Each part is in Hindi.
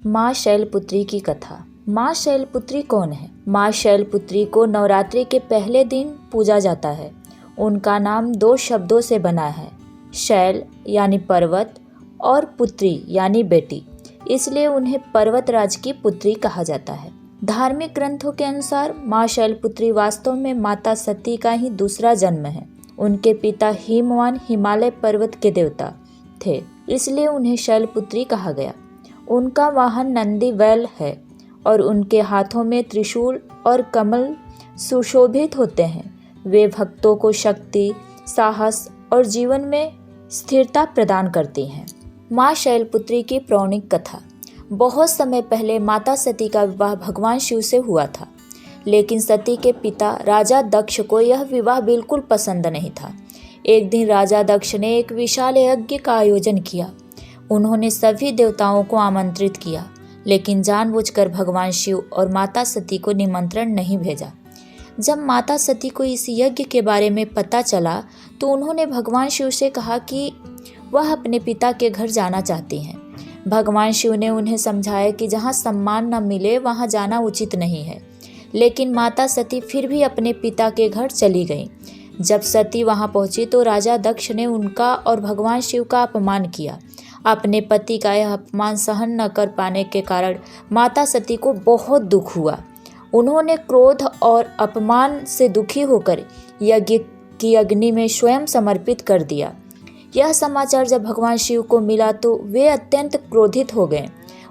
माँ शैलपुत्री की कथा। माँ शैलपुत्री कौन है? माँ शैलपुत्री को नवरात्रि के पहले दिन पूजा जाता है। उनका नाम दो शब्दों से बना है, शैल यानी पर्वत और पुत्री यानी बेटी, इसलिए उन्हें पर्वतराज की पुत्री कहा जाता है। धार्मिक ग्रंथों के अनुसार माँ शैलपुत्री वास्तव में माता सती का ही दूसरा जन्म है। उनके पिता हिमवान हिमालय पर्वत के देवता थे, इसलिए उन्हें शैलपुत्री कहा गया। उनका वाहन नंदी बैल है और उनके हाथों में त्रिशूल और कमल सुशोभित होते हैं। वे भक्तों को शक्ति, साहस और जीवन में स्थिरता प्रदान करती हैं। माँ शैलपुत्री की पौराणिक कथा। बहुत समय पहले माता सती का विवाह भगवान शिव से हुआ था, लेकिन सती के पिता राजा दक्ष को यह विवाह बिल्कुल पसंद नहीं था। एक दिन राजा दक्ष ने एक विशाल यज्ञ का आयोजन किया। उन्होंने सभी देवताओं को आमंत्रित किया, लेकिन जानबूझकर भगवान शिव और माता सती को निमंत्रण नहीं भेजा। जब माता सती को इस यज्ञ के बारे में पता चला तो उन्होंने भगवान शिव से कहा कि वह अपने पिता के घर जाना चाहती हैं। भगवान शिव ने उन्हें समझाया कि जहाँ सम्मान न मिले वहाँ जाना उचित नहीं है, लेकिन माता सती फिर भी अपने पिता के घर चली गईं। जब सती वहाँ पहुँची तो राजा दक्ष ने उनका और भगवान शिव का अपमान किया। अपने पति का यह अपमान सहन न कर पाने के कारण माता सती को बहुत दुख हुआ। उन्होंने क्रोध और अपमान से दुखी होकर यज्ञ की अग्नि में स्वयं समर्पित कर दिया। यह समाचार जब भगवान शिव को मिला तो वे अत्यंत क्रोधित हो गए।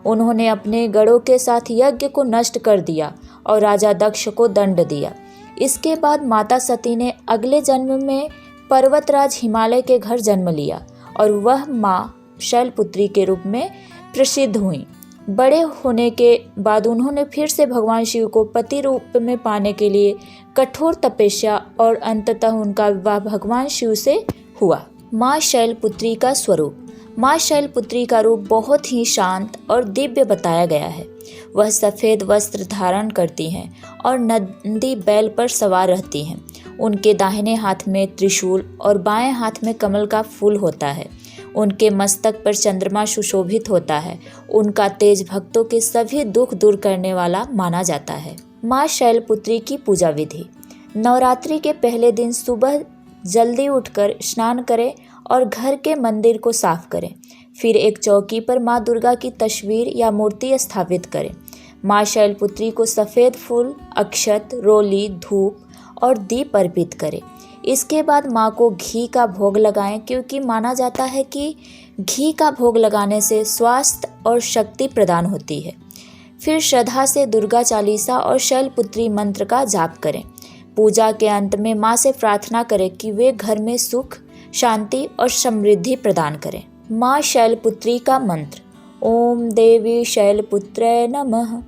उन्होंने अपने गणों के साथ यज्ञ को नष्ट कर दिया और राजा दक्ष को दंड दिया। इसके बाद माता सती ने अगले जन्म में पर्वतराज हिमालय के घर जन्म लिया और वह माँ शैलपुत्री के रूप में प्रसिद्ध हुई। बड़े होने के बाद उन्होंने फिर से भगवान शिव को पति रूप में पाने के लिए कठोर तपस्या और अंततः उनका विवाह भगवान शिव से हुआ। माँ शैलपुत्री का स्वरूप। माँ शैलपुत्री का रूप बहुत ही शांत और दिव्य बताया गया है। वह सफ़ेद वस्त्र धारण करती हैं और नंदी बैल पर सवार रहती हैं। उनके दाहिने हाथ में त्रिशूल और बाएं हाथ में कमल का फूल होता है। उनके मस्तक पर चंद्रमा सुशोभित होता है। उनका तेज भक्तों के सभी दुख दूर करने वाला माना जाता है। माँ शैलपुत्री की पूजा विधि। नवरात्रि के पहले दिन सुबह जल्दी उठकर स्नान करें और घर के मंदिर को साफ करें। फिर एक चौकी पर माँ दुर्गा की तस्वीर या मूर्ति स्थापित करें। माँ शैलपुत्री को सफ़ेद फूल, अक्षत, रोली, धूप और दीप अर्पित करें। इसके बाद माँ को घी का भोग लगाएं, क्योंकि माना जाता है कि घी का भोग लगाने से स्वास्थ्य और शक्ति प्रदान होती है। फिर श्रद्धा से दुर्गा चालीसा और शैलपुत्री मंत्र का जाप करें। पूजा के अंत में माँ से प्रार्थना करें कि वे घर में सुख, शांति और समृद्धि प्रदान करें। माँ शैलपुत्री का मंत्र। ओम देवी शैलपुत्रे नमः।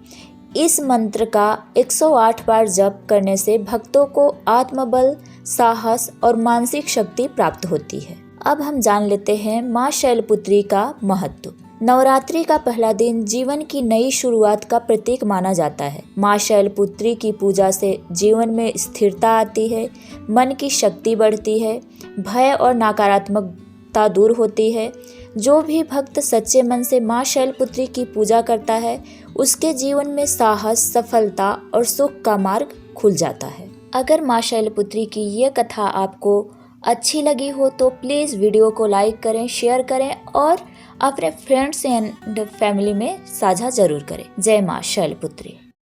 इस मंत्र का 108 बार जप करने से भक्तों को आत्मबल, साहस और मानसिक शक्ति प्राप्त होती है। अब हम जान लेते हैं माँ शैलपुत्री का महत्व। नवरात्रि का पहला दिन जीवन की नई शुरुआत का प्रतीक माना जाता है। माँ शैलपुत्री की पूजा से जीवन में स्थिरता आती है, मन की शक्ति बढ़ती है, भय और नकारात्मकता दूर होती है। जो भी भक्त सच्चे मन से माँ शैलपुत्री की पूजा करता है, उसके जीवन में साहस, सफलता और सुख का मार्ग खुल जाता है। अगर माँ शैलपुत्री की ये कथा आपको अच्छी लगी हो तो प्लीज़ वीडियो को लाइक करें, शेयर करें और अपने फ्रेंड्स एंड फैमिली में साझा ज़रूर करें। जय माँ शैलपुत्री।